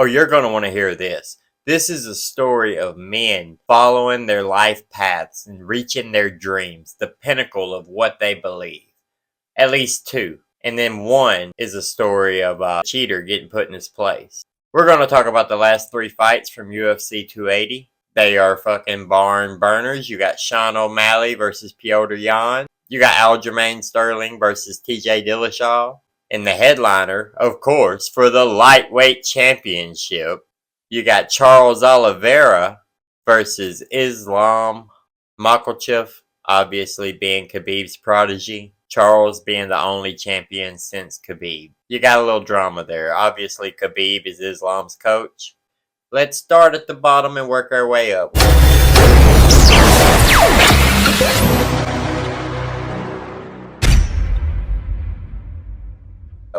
Oh, you're going to want to hear this. This is a story of men following their life paths and reaching their dreams, the pinnacle of what they believe. At least two. And then one is a story of a cheater getting put in his place. We're going to talk about the last three fights from UFC 280. They are fucking barn burners. You got Sean O'Malley versus Petr Yan. You got Aljamain Sterling versus TJ Dillashaw. And the headliner, of course, for the lightweight championship, you got Charles Olivera versus Islam Makhachev, obviously being Khabib's protege. Charles being the only champion since Khabib. You got a little drama there. Obviously, Khabib is Islam's coach. Let's start at the bottom and work our way up.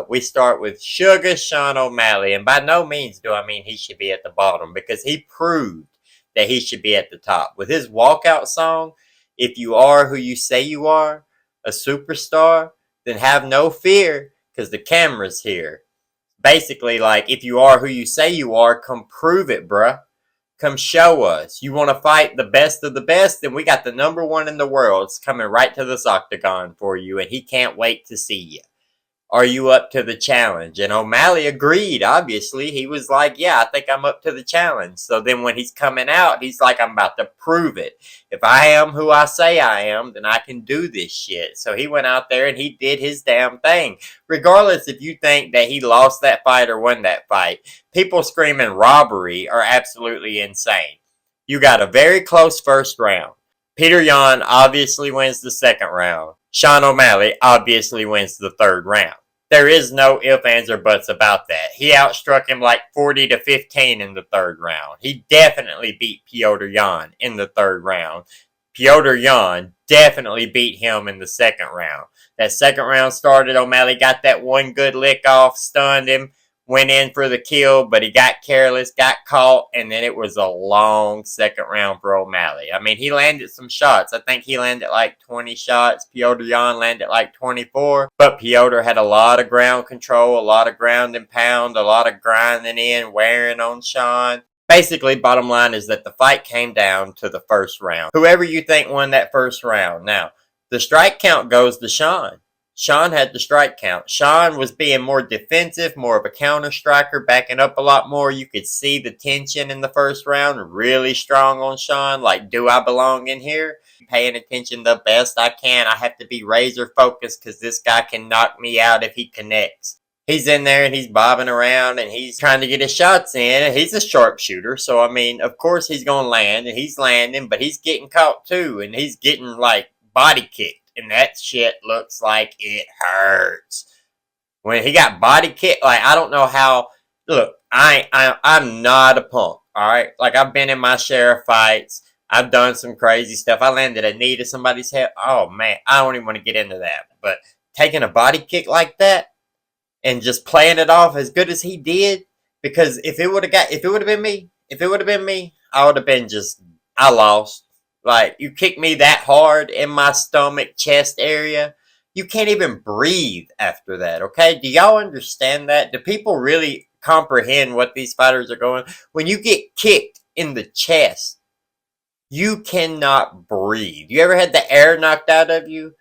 We start with Suga Sean O'Malley, and by no means do I mean he should be at the bottom, because he proved that he should be at the top. With his walkout song, If You Are Who You Say You Are, a superstar, then have no fear, because the camera's here. Basically, like, if you are who you say you are, come prove it, bruh. Come show us. You want to fight the best of the best? Then we got the number one in the world. It's coming right to this octagon for you, and he can't wait to see you. Are you up to the challenge? And O'Malley agreed, obviously. He was like, yeah, I think I'm up to the challenge. So then when he's coming out, he's like, I'm about to prove it. If I am who I say I am, then I can do this shit. So he went out there and he did his damn thing. Regardless if you think that he lost that fight or won that fight, people screaming robbery are absolutely insane. You got a very close first round. Petr Yan obviously wins the second round. Sean O'Malley obviously wins the third round. There is no ifs, ands, or buts about that. He outstruck him like 40-15 in the third round. He definitely beat Petr Yan in the third round. Petr Yan definitely beat him in the second round. That second round started, O'Malley got that one good lick off, stunned him, went in for the kill, but he got careless, got caught, and then it was a long second round for O'Malley. I mean, he landed some shots. I think he landed like 20 shots. Petr Yan landed like 24. But Petr had a lot of ground control, a lot of ground and pound, a lot of grinding in, wearing on Sean. Basically, bottom line is that the fight came down to the first round. Whoever you think won that first round. Now, the strike count goes to Sean. Sean had the strike count. Sean was being more defensive, more of a counter striker, backing up a lot more. You could see the tension in the first round, really strong on Sean. Like, do I belong in here? Paying attention the best I can. I have to be razor focused because this guy can knock me out if he connects. He's in there and he's bobbing around and he's trying to get his shots in. And he's a sharpshooter, so I mean, of course he's going to land, and he's landing, but he's getting caught too, and he's getting like body kicked. And that shit looks like it hurts. When he got body kicked, like, I don't know how. Look, I'm not a punk, alright? Like, I've been in my share of fights. I've done some crazy stuff. I landed a knee to somebody's head. Oh, man, I don't even want to get into that. But taking a body kick like that and just playing it off as good as he did, because if it would have been me, I would have been I lost. Like, you kick me that hard in my stomach, chest area, you can't even breathe after that, okay? Do y'all understand that? Do people really comprehend what these fighters are going? When you get kicked in the chest, you cannot breathe. You ever had the air knocked out of you?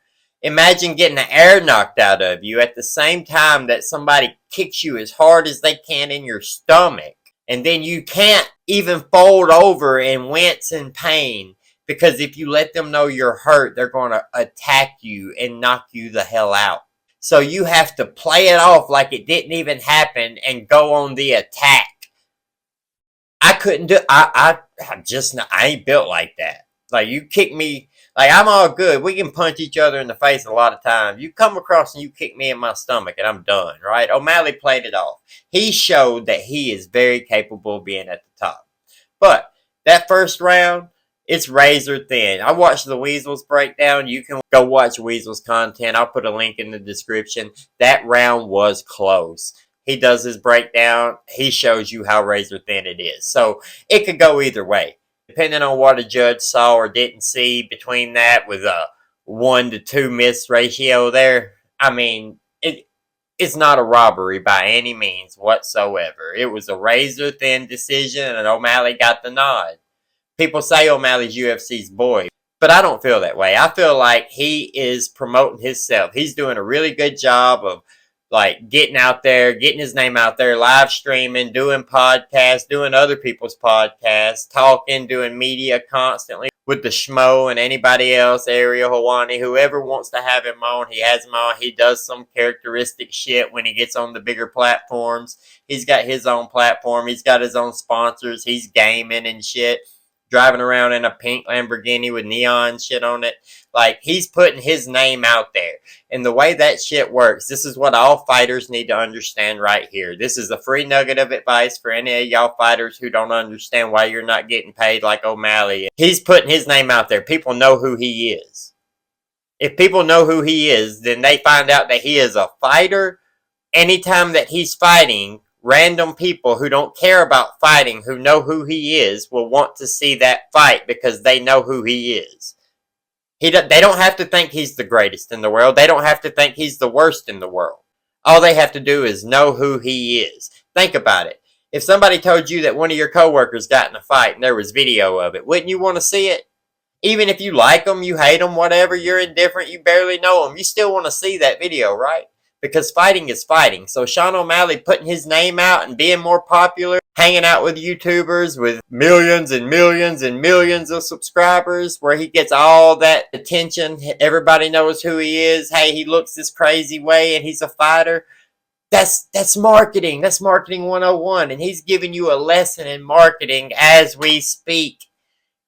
Imagine getting the air knocked out of you at the same time that somebody kicks you as hard as they can in your stomach. And then you can't even fold over and wince in pain. Because if you let them know you're hurt, they're going to attack you and knock you the hell out. So you have to play it off like it didn't even happen and go on the attack. I couldn't do. I ain't built like that. Like, you kick me, like, I'm all good. We can punch each other in the face a lot of times. You come across and you kick me in my stomach and I'm done, right? O'Malley played it off. He showed that he is very capable of being at the top. But that first round, it's razor thin. I watched the Weasels breakdown. You can go watch Weasels content. I'll put a link in the description. That round was close. He does his breakdown. He shows you how razor thin it is. So it could go either way. Depending on what a judge saw or didn't see between that with a 1-to-2 miss ratio there. I mean, it It's not a robbery by any means whatsoever. It was a razor-thin decision, and O'Malley got the nod. People say O'Malley's UFC's boy, but I don't feel that way. I feel like he is promoting himself. He's doing a really good job of like getting out there, getting his name out there, live streaming, doing podcasts, doing other people's podcasts, talking, doing media constantly with the Schmo and anybody else, Ariel Helwani, whoever wants to have him on, he has him on. He does some characteristic shit when he gets on the bigger platforms. He's got his own platform. He's got his own sponsors. He's gaming and shit, driving around in a pink Lamborghini with neon shit on it. Like, he's putting his name out there. And the way that shit works, this is what all fighters need to understand right here. This is a free nugget of advice for any of y'all fighters who don't understand why you're not getting paid like O'Malley. He's putting his name out there. People know who he is. If people know who he is, then they find out that he is a fighter. Anytime that he's fighting, random people who don't care about fighting, who know who he is, will want to see that fight because they know who he is. They don't have to think he's the greatest in the world. They don't have to think he's the worst in the world. All they have to do is know who he is. Think about it. If somebody told you that one of your coworkers got in a fight and there was video of it, wouldn't you want to see it? Even if you like them, you hate them, whatever, you're indifferent, you barely know them, you still want to see that video, right? Because fighting is fighting. So Sean O'Malley putting his name out and being more popular, hanging out with YouTubers with millions and millions and millions of subscribers, where he gets all that attention, everybody knows who he is, hey, he looks this crazy way and he's a fighter. That's marketing. That's marketing 101. And he's giving you a lesson in marketing as we speak.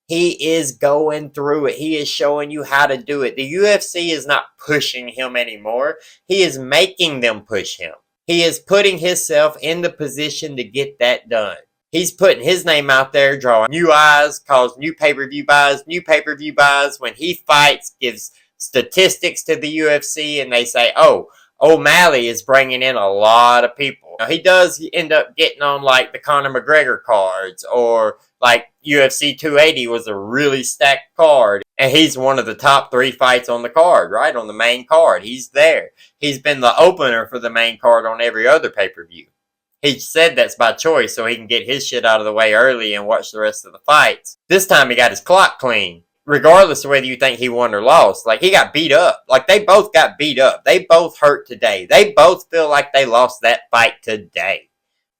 He is going through it. He is showing you how to do it. The UFC is not pushing him anymore. He is making them push him. He is putting himself in the position to get that done. He's putting his name out there, drawing new eyes, calls new pay-per-view buys, new pay-per-view buys. When he fights, gives statistics to the UFC, and they say, oh, O'Malley is bringing in a lot of people. Now, he does end up getting on like the Conor McGregor cards, or like UFC 280 was a really stacked card. And he's one of the top 3 fights on the card, right? On the main card. He's there. He's been the opener for the main card on every other pay-per-view. He said that's by choice so he can get his shit out of the way early and watch the rest of the fights. This time he got his clock clean. Regardless of whether you think he won or lost, like, he got beat up. Like, they both got beat up. They both hurt today. They both feel like they lost that fight today.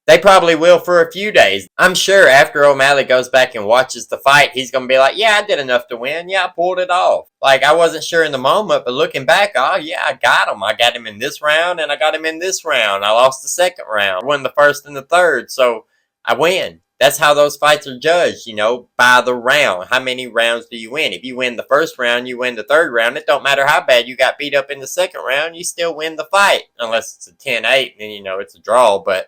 They probably will for a few days. I'm sure after O'Malley goes back and watches the fight, he's going to be like, yeah, I did enough to win. Yeah, I pulled it off. Like, I wasn't sure in the moment, but looking back, oh, yeah, I got him. I got him in this round, and I got him in this round. I lost the second round. Won the first and the third, so I win. That's how those fights are judged, you know, by the round. How many rounds do you win? If you win the first round, you win the third round. It don't matter how bad you got beat up in the second round, you still win the fight. Unless it's a 10-8, then, you know, it's a draw, but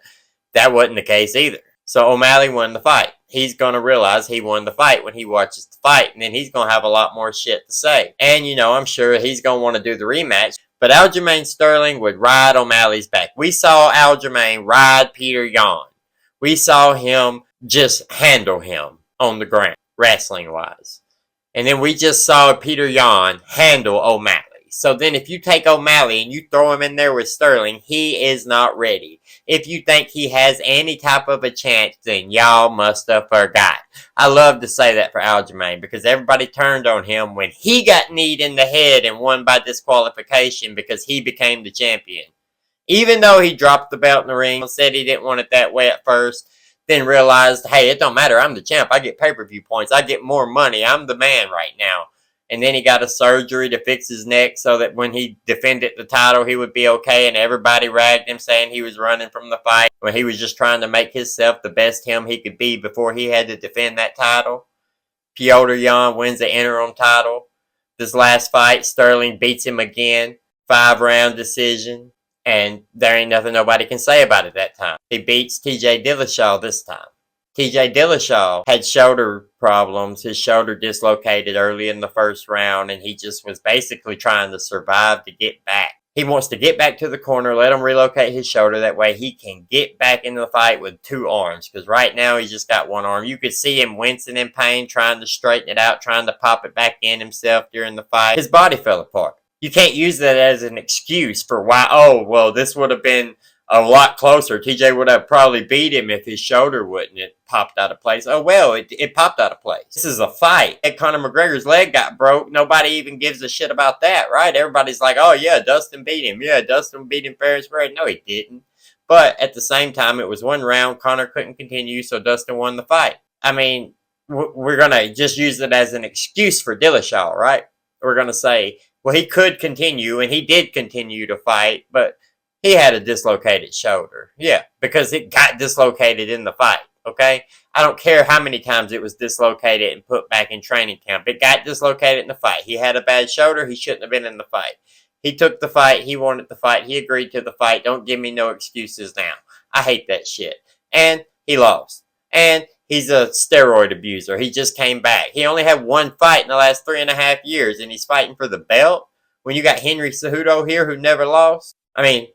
that wasn't the case either. So O'Malley won the fight. He's going to realize he won the fight when he watches the fight, and then he's going to have a lot more shit to say. And, you know, I'm sure he's going to want to do the rematch. But Aljamain Sterling would ride O'Malley's back. We saw Aljamain ride Peter Yan. We saw him just handle him on the ground, wrestling-wise. And then we just saw Peter Yan handle O'Malley. So then if you take O'Malley and you throw him in there with Sterling, he is not ready. If you think he has any type of a chance, then y'all must have forgot. I love to say that for Aljamain because everybody turned on him when he got kneed in the head and won by disqualification because he became the champion. Even though he dropped the belt in the ring, said he didn't want it that way at first, then realized, hey, it don't matter, I'm the champ, I get pay-per-view points, I get more money, I'm the man right now. And then he got a surgery to fix his neck so that when he defended the title, he would be okay, and everybody ragged him saying he was running from the fight when he was just trying to make himself the best him he could be before he had to defend that title. Petr Yan wins the interim title. This last fight, Sterling beats him again, 5-round decision. And there ain't nothing nobody can say about it that time. He beats TJ Dillashaw this time. TJ Dillashaw had shoulder problems. His shoulder dislocated early in the first round, and he just was basically trying to survive to get back. He wants to get back to the corner, let him relocate his shoulder. That way he can get back into the fight with 2 arms. Because right now he's just got 1 arm. You could see him wincing in pain, trying to straighten it out, trying to pop it back in himself during the fight. His body fell apart. You can't use that as an excuse for why, oh, well, this would have been a lot closer. TJ would have probably beat him if his shoulder wouldn't have popped out of place. Oh, well, it popped out of place. This is a fight. And Conor McGregor's leg got broke. Nobody even gives a shit about that, right? Everybody's like, oh, yeah, Dustin beat him. Yeah, Dustin beat him fair and square. No, he didn't. But at the same time, it was one round. Conor couldn't continue, so Dustin won the fight. I mean, we're going to just use it as an excuse for Dillashaw, right? We're going to say, well, he could continue, and he did continue to fight, but he had a dislocated shoulder. Yeah, because it got dislocated in the fight, okay? I don't care how many times it was dislocated and put back in training camp. It got dislocated in the fight. He had a bad shoulder. He shouldn't have been in the fight. He took the fight. He wanted the fight. He agreed to the fight. Don't give me no excuses now. I hate that shit. And he lost. And he's a steroid abuser. He just came back. He only had one fight in the last 3.5 years, and he's fighting for the belt. When you got Henry Cejudo here who never lost. I mean,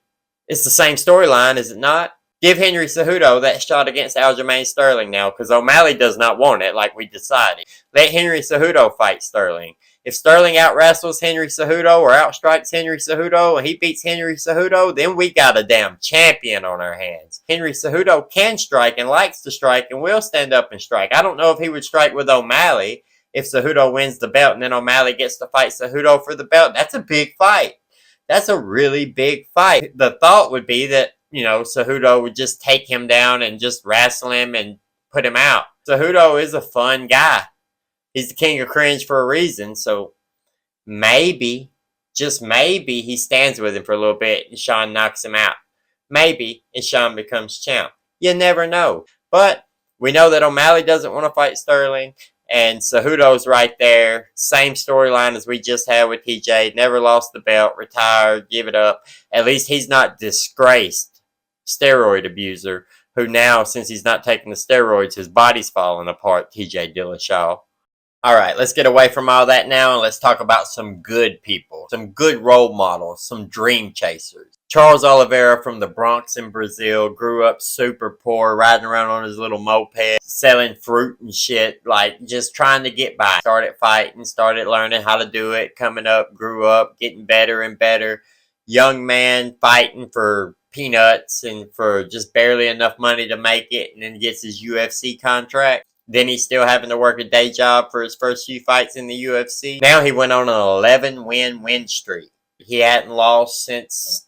it's the same storyline, is it not? Give Henry Cejudo that shot against Aljamain Sterling now, because O'Malley does not want it, like we decided. Let Henry Cejudo fight Sterling. If Sterling out-wrestles Henry Cejudo or outstrikes Henry Cejudo and he beats Henry Cejudo, then we got a damn champion on our hands. Henry Cejudo can strike and likes to strike and will stand up and strike. I don't know if he would strike with O'Malley if Cejudo wins the belt and then O'Malley gets to fight Cejudo for the belt. That's a big fight. That's a really big fight. The thought would be that, Cejudo would just take him down and just wrestle him and put him out. Cejudo is a fun guy. He's the king of cringe for a reason, so maybe, just maybe, he stands with him for a little bit and Sean knocks him out. Maybe, and Sean becomes champ. You never know. But we know that O'Malley doesn't want to fight Sterling, and Cejudo's right there. Same storyline as we just had with TJ. Never lost the belt, retired, give it up. At least he's not disgraced steroid abuser, who now, since he's not taking the steroids, his body's falling apart, TJ Dillashaw. All right, let's get away from all that now and let's talk about some good people, some good role models, some dream chasers. Charles Olivera from the Bronx in Brazil grew up super poor, riding around on his little moped, selling fruit and shit, like just trying to get by. Started fighting, started learning how to do it, coming up, grew up, getting better and better. Young man fighting for peanuts and for just barely enough money to make it, and then gets his UFC contract. Then he's still having to work a day job for his first few fights in the UFC. Now he went on an 11-win streak. He hadn't lost since,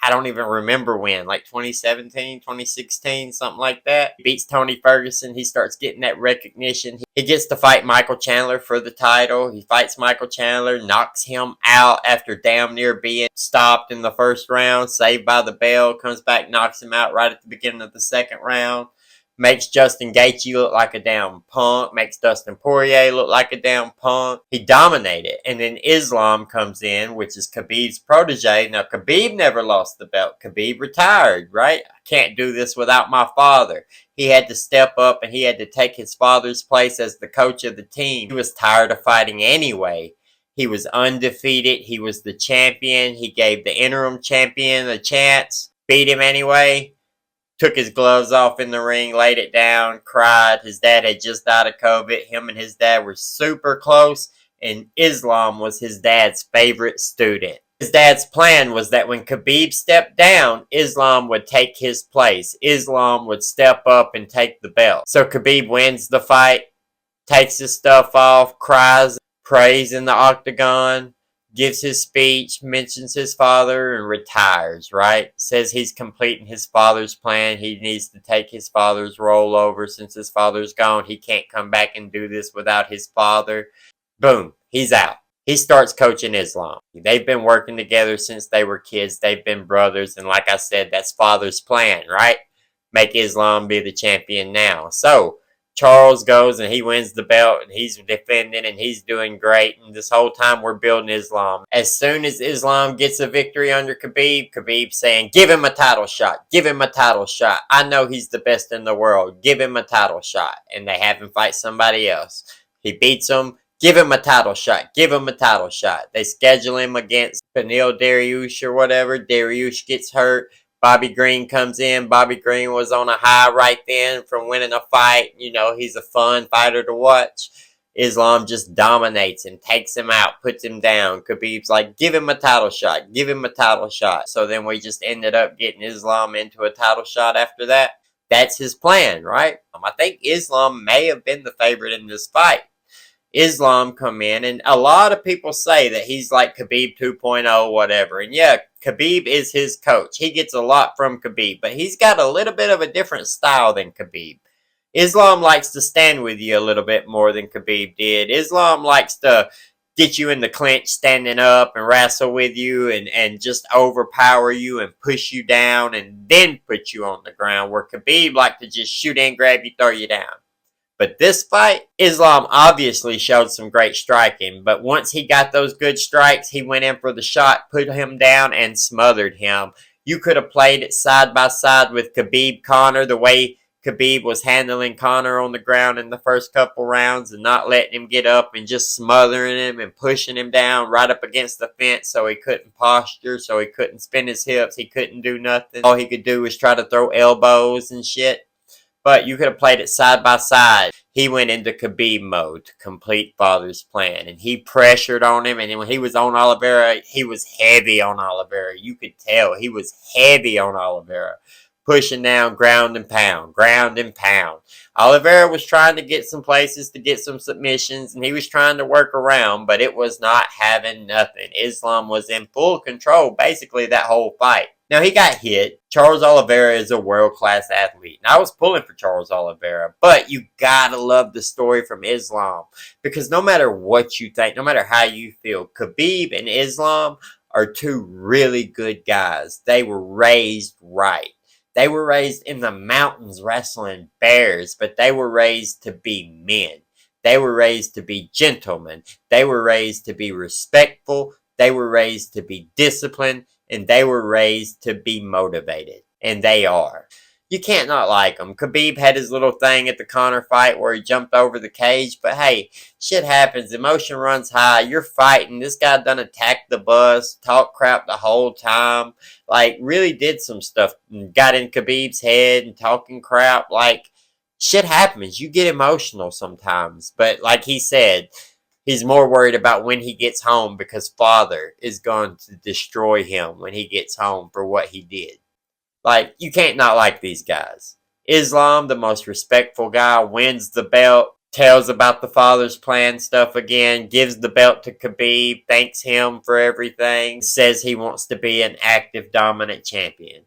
I don't even remember when, like 2017, 2016, something like that. He beats Tony Ferguson. He starts getting that recognition. He gets to fight Michael Chandler for the title. He fights Michael Chandler, knocks him out after damn near being stopped in the first round, saved by the bell, comes back, knocks him out right at the beginning of the second round. Makes Justin Gaethje look like a damn punk. Makes Dustin Poirier look like a damn punk. He dominated. And then Islam comes in, which is Khabib's protege. Now, Khabib never lost the belt. Khabib retired, right? I can't do this without my father. He had to step up and he had to take his father's place as the coach of the team. He was tired of fighting anyway. He was undefeated. He was the champion. He gave the interim champion a chance. Beat him anyway. Took his gloves off in the ring, laid it down, cried. His dad had just died of COVID. Him and his dad were super close, and Islam was his dad's favorite student. His dad's plan was that when Khabib stepped down, Islam would take his place. Islam would step up and take the belt. So Khabib wins the fight, takes his stuff off, cries, prays in the octagon, gives his speech, mentions his father, and retires, right? Says he's completing his father's plan. He needs to take his father's role over. Since his father's gone, he can't come back and do this without his father. Boom, he's out. He starts coaching Islam. They've been working together since they were kids. They've been brothers, and like I said, that's father's plan, right? Make Islam be the champion now. So, Charles goes and he wins the belt and he's defending and he's doing great. And this whole time we're building Islam. As soon as Islam gets a victory under Khabib, Khabib's saying, give him a title shot. Give him a title shot. I know he's the best in the world. Give him a title shot. And they have him fight somebody else. He beats him. Give him a title shot. Give him a title shot. They schedule him against Beneil Dariush or whatever. Dariush gets hurt. Bobby Green comes in. Bobby Green was on a high right then from winning a fight. He's a fun fighter to watch. Islam just dominates him, takes him out, puts him down. Khabib's like, give him a title shot, give him a title shot. So then we just ended up getting Islam into a title shot after that. That's his plan, right? I think Islam may have been the favorite in this fight. Islam come in, and a lot of people say that he's like Khabib 2.0, whatever. And yeah, Khabib is his coach. He gets a lot from Khabib, but he's got a little bit of a different style than Khabib. Islam likes to stand with you a little bit more than Khabib did. Islam likes to get you in the clinch standing up and wrestle with you and just overpower you and push you down and then put you on the ground, where Khabib likes to just shoot in, grab you, throw you down. But this fight, Islam obviously showed some great striking, but once he got those good strikes, he went in for the shot, put him down, and smothered him. You could have played it side by side with Khabib Conor, the way Khabib was handling Conor on the ground in the first couple rounds and not letting him get up and just smothering him and pushing him down right up against the fence so he couldn't posture, so he couldn't spin his hips, he couldn't do nothing. All he could do was try to throw elbows and shit. But you could have played it side by side. He went into Khabib mode to complete father's plan. And he pressured on him. And when he was on Olivera, he was heavy on Olivera. You could tell he was heavy on Olivera. Pushing down, ground and pound, ground and pound. Olivera was trying to get some places to get some submissions. And he was trying to work around. But it was not having nothing. Islam was in full control basically that whole fight. Now, he got hit. Charles Olivera is a world-class athlete. And I was pulling for Charles Olivera. But you gotta love the story from Islam. Because no matter what you think, no matter how you feel, Khabib and Islam are two really good guys. They were raised right. They were raised in the mountains wrestling bears. But they were raised to be men. They were raised to be gentlemen. They were raised to be respectful. They were raised to be disciplined. And they were raised to be motivated. And they are. You can't not like them. Khabib had his little thing at the Conor fight where he jumped over the cage. But hey, shit happens. Emotion runs high. You're fighting. This guy done attacked the bus. Talked crap the whole time. Like, really did some stuff. Got in Khabib's head and talking crap. Like, shit happens. You get emotional sometimes. But like he said, he's more worried about when he gets home because father is going to destroy him when he gets home for what he did. Like, you can't not like these guys. Islam, the most respectful guy, wins the belt, tells about the father's plan stuff again, gives the belt to Khabib, thanks him for everything, says he wants to be an active, dominant champion.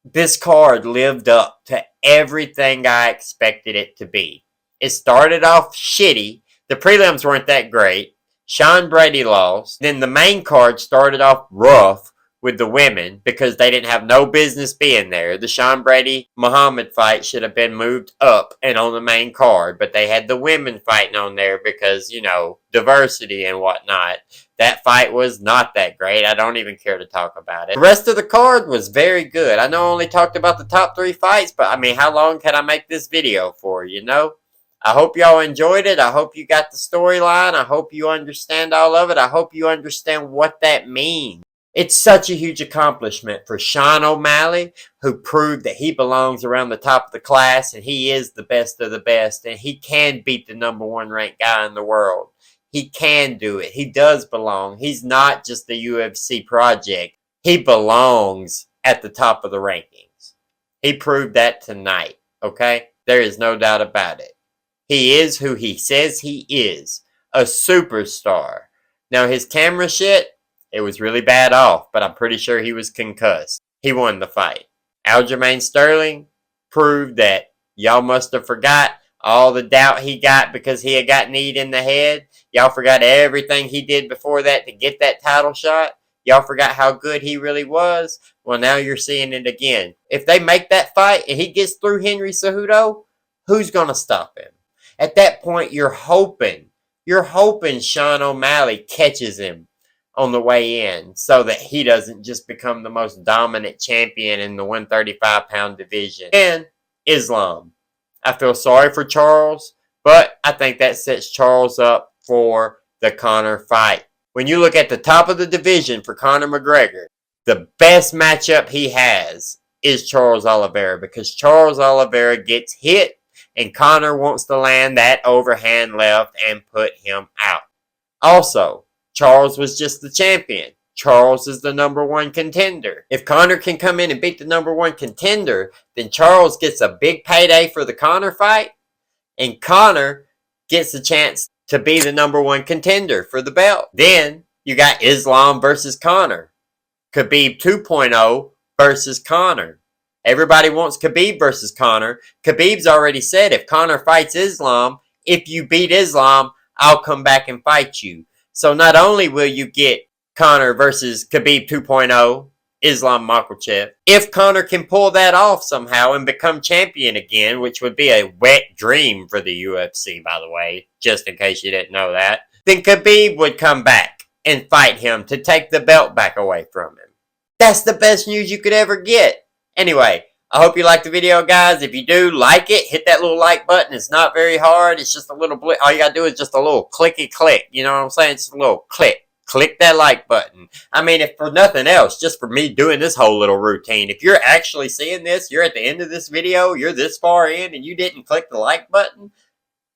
This card lived up to everything I expected it to be. It started off shitty. The prelims weren't that great. Sean Brady lost. Then the main card started off rough with the women because they didn't have no business being there. The Sean Brady-Muhammad fight should have been moved up and on the main card, but they had the women fighting on there because, you know, diversity and whatnot. That fight was not that great. I don't even care to talk about it. The rest of the card was very good. I know I only talked about the top 3 fights, but I mean, how long can I make this video for, you know? I hope y'all enjoyed it. I hope you got the storyline. I hope you understand all of it. I hope you understand what that means. It's such a huge accomplishment for Sean O'Malley, who proved that he belongs around the top of the class and he is the best of the best and he can beat the #1 ranked guy in the world. He can do it. He does belong. He's not just a UFC project. He belongs at the top of the rankings. He proved that tonight, okay? There is no doubt about it. He is who he says he is, a superstar. Now, his camera shit, it was really bad off, but I'm pretty sure he was concussed. He won the fight. Aljamain Sterling proved that y'all must have forgot all the doubt he got because he had got kneed in the head. Y'all forgot everything he did before that to get that title shot. Y'all forgot how good he really was. Well, now you're seeing it again. If they make that fight and he gets through Henry Cejudo, who's going to stop him? At that point, you're hoping Sean O'Malley catches him on the way in so that he doesn't just become the most dominant champion in the 135-pound division. And Islam. I feel sorry for Charles, but I think that sets Charles up for the Conor fight. When you look at the top of the division for Conor McGregor, the best matchup he has is Charles Olivera because Charles Olivera gets hit and Conor wants to land that overhand left and put him out. Also, Charles was just the champion. Charles is the number one contender. If Conor can come in and beat the number one contender, then Charles gets a big payday for the Conor fight, and Conor gets a chance to be the number one contender for the belt. Then you got Islam versus Conor. Khabib 2.0 versus Conor. Everybody wants Khabib versus Conor. Khabib's already said if Conor fights Islam, if you beat Islam, I'll come back and fight you. So not only will you get Conor versus Khabib 2.0, Islam Makhachev, if Conor can pull that off somehow and become champion again, which would be a wet dream for the UFC, by the way, just in case you didn't know that, then Khabib would come back and fight him to take the belt back away from him. That's the best news you could ever get. Anyway, I hope you liked the video, guys. If you do, like it. Hit that little like button. It's not very hard. It's just a little blip. All you got to do is just a little clicky click. You know what I'm saying? Just a little click. Click that like button. I mean, if for nothing else, just for me doing this whole little routine. If you're actually seeing this, you're at the end of this video, you're this far in, and you didn't click the like button,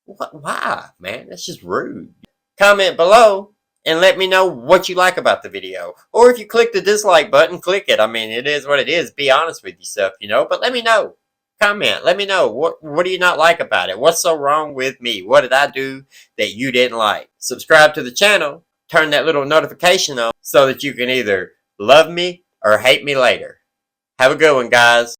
why, man? That's just rude. Comment below and let me know what you like about the video. Or if you click the dislike button, click it. I mean, it is what it is. Be honest with yourself, you know. But let me know. Comment. Let me know. What do you not like about it? What's so wrong with me? What did I do that you didn't like? Subscribe to the channel. Turn that little notification on so that you can either love me or hate me later. Have a good one, guys.